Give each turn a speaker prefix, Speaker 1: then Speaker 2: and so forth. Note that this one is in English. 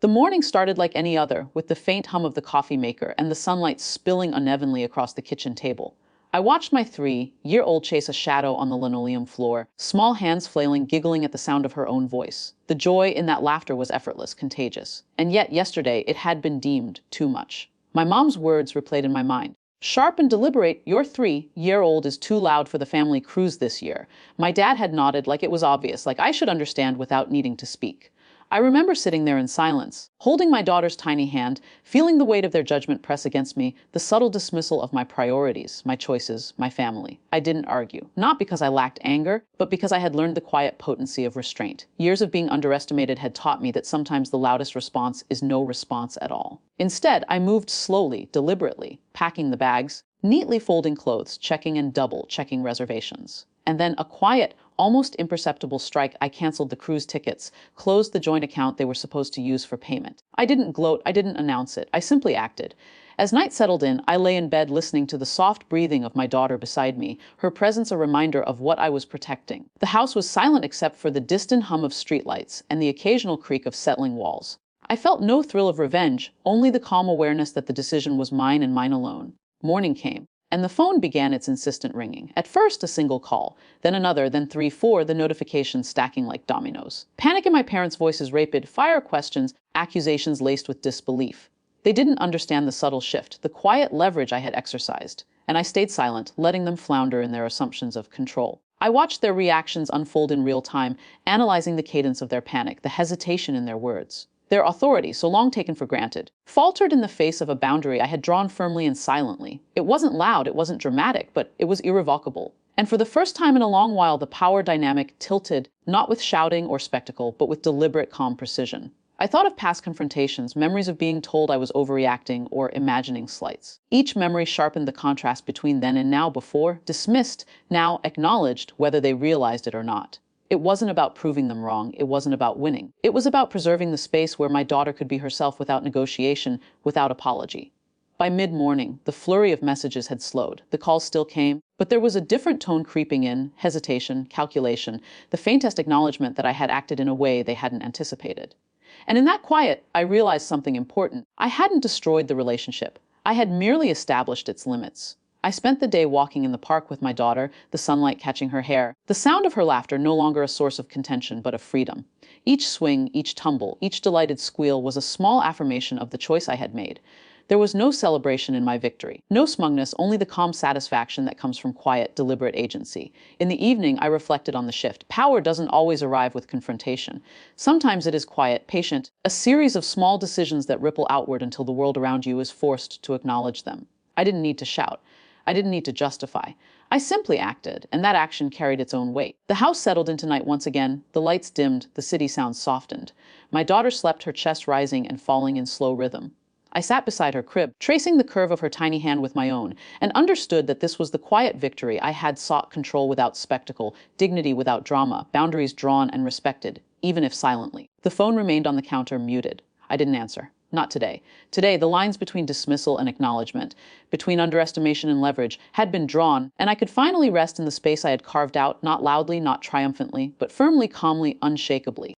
Speaker 1: The morning started like any other, with the faint hum of the coffee maker and the sunlight spilling unevenly across the kitchen table. I watched my 3-year-old chase a shadow on the linoleum floor, small hands flailing, giggling at the sound of her own voice. The joy in that laughter was effortless, contagious. And yet, yesterday, it had been deemed too much. My mom's words replayed in my mind. Sharp and deliberate, your 3-year-old is too loud for the family cruise this year. My dad had nodded like it was obvious, like I should understand without needing to speak. I remember sitting there in silence, holding my daughter's tiny hand, feeling the weight of their judgment press against me, the subtle dismissal of my priorities, my choices, my family. I didn't argue, not because I lacked anger, but because I had learned the quiet potency of restraint. Years of being underestimated had taught me that sometimes the loudest response is no response at all. Instead, I moved slowly, deliberately, packing the bags, neatly folding clothes, checking and double-checking reservations. And then a quiet, almost imperceptible strike. I canceled the cruise tickets, closed the joint account they were supposed to use for payment. I didn't gloat, I didn't announce it, I simply acted. As night settled in, I lay in bed listening to the soft breathing of my daughter beside me, her presence a reminder of what I was protecting. The house was silent except for the distant hum of streetlights and the occasional creak of settling walls. I felt no thrill of revenge, only the calm awareness that the decision was mine and mine alone. Morning came, and the phone began its insistent ringing. At first, a single call, then another, then 3, 4, the notifications stacking like dominoes. Panic in my parents' voices, rapid-fire questions, accusations laced with disbelief. They didn't understand the subtle shift, the quiet leverage I had exercised, and I stayed silent, letting them flounder in their assumptions of control. I watched their reactions unfold in real time, analyzing the cadence of their panic, the hesitation in their words. Their authority, so long taken for granted, faltered in the face of a boundary I had drawn firmly and silently. It wasn't loud, it wasn't dramatic, but it was irrevocable. And for the first time in a long while, the power dynamic tilted, not with shouting or spectacle, but with deliberate, calm precision. I thought of past confrontations, memories of being told I was overreacting or imagining slights. Each memory sharpened the contrast between then and now, before dismissed, now acknowledged, whether they realized it or not. It wasn't about proving them wrong. It wasn't about winning. It was about preserving the space where my daughter could be herself without negotiation, without apology. By mid-morning, the flurry of messages had slowed. The calls still came, but there was a different tone creeping in, hesitation, calculation, the faintest acknowledgement that I had acted in a way they hadn't anticipated. And in that quiet, I realized something important. I hadn't destroyed the relationship. I had merely established its limits. I spent the day walking in the park with my daughter, the sunlight catching her hair, the sound of her laughter no longer a source of contention but of freedom. Each swing, each tumble, each delighted squeal was a small affirmation of the choice I had made. There was no celebration in my victory, no smugness, only the calm satisfaction that comes from quiet, deliberate agency. In the evening, I reflected on the shift. Power doesn't always arrive with confrontation. Sometimes it is quiet, patient, a series of small decisions that ripple outward until the world around you is forced to acknowledge them. I didn't need to shout. I didn't need to justify. I simply acted, and that action carried its own weight. The house settled into night once again, the lights dimmed, the city sounds softened. My daughter slept, her chest rising and falling in slow rhythm. I sat beside her crib, tracing the curve of her tiny hand with my own, and understood that this was the quiet victory I had sought: control without spectacle, dignity without drama, boundaries drawn and respected, even if silently. The phone remained on the counter, muted. I didn't answer. Not today. Today, the lines between dismissal and acknowledgement, between underestimation and leverage, had been drawn, and I could finally rest in the space I had carved out, not loudly, not triumphantly, but firmly, calmly, unshakably.